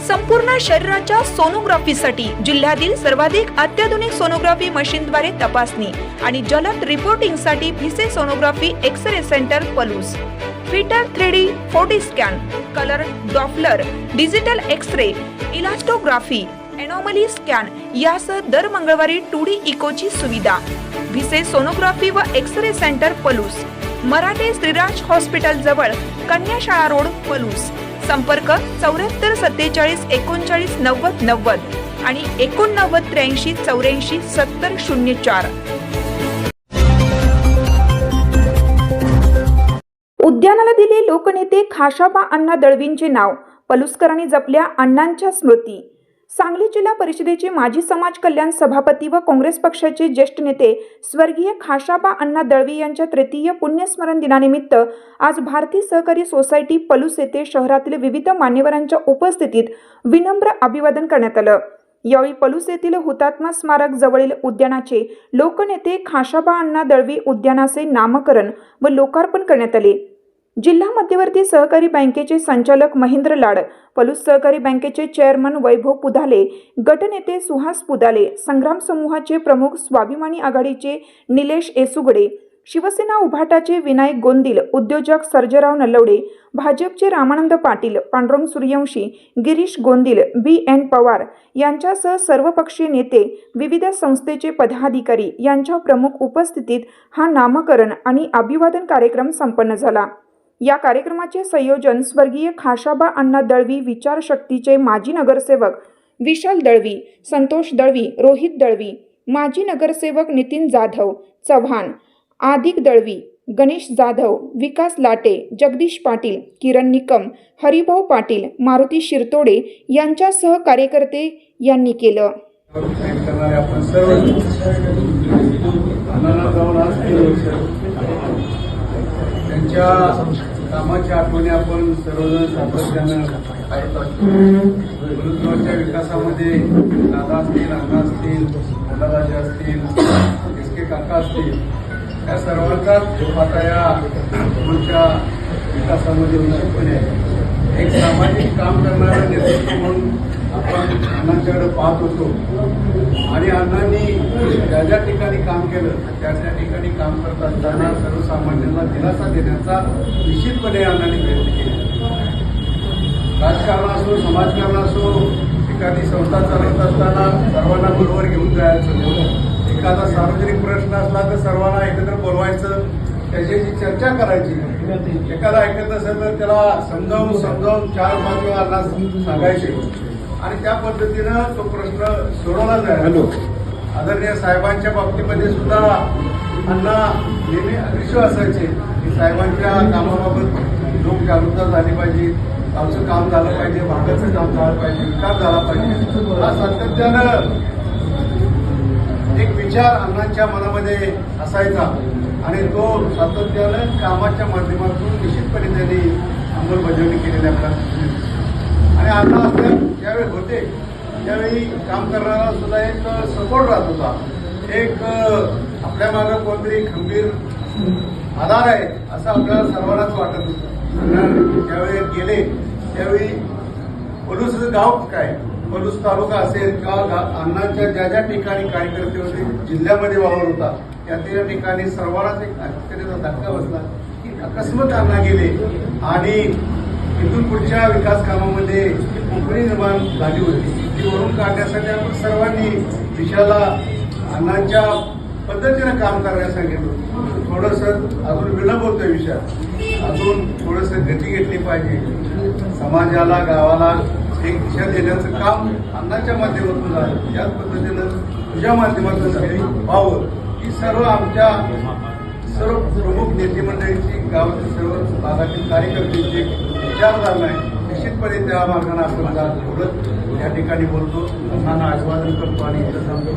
संपूर्ण शरीराच्या सोनोग्राफीसाठी जिल्ह्यातील सर्वाधिक अत्याधुनिक सोनोग्राफी मशीनद्वारे तपासणी आणि जलद रिपोर्टिंगसाठी Bhise sonography x-ray centre Palus, फिटर 3D 4D scan, colour doppler, digital x-ray, elastography, anomaly scan यासह दर मंगळवारी 2D इकोची सुविधा. भिसे सोनोग्राफी व x-ray centre Palus, Marathe Shriraj hospital जवळ, कन्या शाळा रोड पलूस. संपर्क 74 47 39 90 90 आणि 89 83 84 70 04. उद्यानाला दिले लोकनेते खाशाबा अण्णा दळवींचे नाव. पलुसकरांनी जपल्या अण्णांच्या स्मृती. सांगली जिल्हा परिषदेचे माजी समाज कल्याण सभापती व काँग्रेस पक्षाचे ज्येष्ठ नेते स्वर्गीय खाशाबा अण्णा दळवी यांच्या तृतीय पुण्यस्मरण दिनानिमित्त आज भारतीय सहकारी सोसायटी पलूस येथे शहरातील विविध मान्यवरांच्या उपस्थितीत विनम्र अभिवादन करण्यात आलं. यावेळी पलूस येथील हुतात्मा स्मारक जवळील उद्यानाचे लोकनेते खाशाबा अण्णा दळवी उद्यानाचे नामकरण व लोकार्पण करण्यात आले. जिल्हा मध्यवर्ती सहकारी बँकेचे संचालक महेंद्र लाड, पलूस सहकारी बँकेचे चेअरमन वैभव पुधाले, गटनेते सुहास पुधाले, संग्राम समूहाचे प्रमुख स्वाभिमानी आघाडीचे निलेश येसुगडे, शिवसेना उभाटाचे विनायक गोंदिल, उद्योजक सर्जेराव नलवडे, भाजपचे रामानंद पाटील, पांडुरंग सूर्यवंशी, गिरीश गोंदिल, BN पवार यांच्यासह सर्वपक्षीय नेते, विविध संस्थेचे पदाधिकारी यांच्या प्रमुख उपस्थितीत हा नामकरण आणि अभिवादन कार्यक्रम संपन्न झाला. या कार्यक्रमाचे संयोजन स्वर्गीय खाशाबा अण्णा दळवी विचारशक्तीचे माजी नगरसेवक विशाल दळवी, संतोष दळवी, रोहित दळवी, माजी नगरसेवक नितीन जाधव चव्हाण, आदिक दळवी, गणेश जाधव, विकास लाटे, जगदीश पाटील, किरण निकम, हरिभाऊ पाटील, मारुती शिरतोडे यांच्यासह कार्यकर्ते यांनी केलं. त्यांच्या कामाच्या आठवणी आपण सर्वजण सातत्यानं पाहत असतो. गुरुत्वाच्या विकासामध्ये दादा असतील, अण्णा असतील, दादाजी असतील, SK काका असतील, या सर्वांचाच आता या आठवणीच्या विकासामध्ये निश्चितपणे एक सामाजिक काम करणारं नेतृत्व म्हणून आपण अण्णांच्याकडे पाहत होतो. आणि अण्णांनी ज्या ज्या ठिकाणी काम केलं त्या त्या ठिकाणी काम करत असताना सर्वसामान्यांना दिलासा देण्याचा निश्चितपणे अण्णांनी प्रयत्न केला. राजकारण असो, समाजकारण असो, एखादी संस्था चालवत असताना सर्वांना बरोबर घेऊन जायचं. एखादा सार्वजनिक प्रश्न असला तर सर्वांना एकत्र बोलवायचं, त्याच्याशी चर्चा करायची. एखादा ऐकत असेल तर त्याला समजावून 4-5 वेळा सांगायचे आणि त्या पद्धतीनं तो प्रश्न सोडवला जाईल. आदरणीय साहेबांच्या बाबतीमध्ये सुद्धा अण्णा नेहमी अदृश्य असायचे की साहेबांच्या कामाबाबत लोक जागरूकता झाली पाहिजे, गावचं काम झालं पाहिजे, भागाचं काम झालं पाहिजे, विकास झाला पाहिजे. हा सातत्यानं एक विचार अण्णांच्या मनामध्ये असायचा आणि तो सातत्यानं कामाच्या माध्यमातून निश्चितपणे त्यांनी अंमलबजावणी केलेली आपल्याला. आणि अण्णा ज्यावेळी होते त्यावेळी काम करणारा सुद्धा एक सपोर्ट राहत होता. एक आपल्या मागं कोणतरी खंबीर आधार आहे असं आपल्याला सर्वांनाच वाटत होतं. ज्यावेळी गेले त्यावेळी पलूस गाव काय, पलूस तालुका असेल किंवा अण्णांच्या ज्या ज्या ठिकाणी कार्यकर्ते होते, जिल्ह्यामध्ये वावर होता, त्या ठिकाणी सर्वांनाच एक आश्चर्याचा धक्का बसला की अकस्मात अण्णा गेले आणि इथून पुढच्या विकास कामामध्ये कोकणी निर्माण झाली होती. ती वरून काढण्यासाठी आपण सर्वांनी विषयाला अण्णांच्या पद्धतीनं काम करण्यास सांगितलं. थोडंसं अजून विलंब होतोय विषयात, अजून थोडंसं गती घेतली पाहिजे. समाजाला, गावाला एक दिशा देण्याचं काम अण्णांच्या माध्यमातून झालं. त्याच पद्धतीनं तुझ्या माध्यमातून व्हावं ही सर्व आमच्या सर्व प्रमुख नेते मंडळीची, गावातील सर्व भागातील कार्यकर्त्यांची विचारधारणा आहे. निश्चितपणे त्या मार्गाने आपण जात एवढंच या ठिकाणी बोलतो, अण्णांना अभिवादन करतो आणि इथं सांगतो.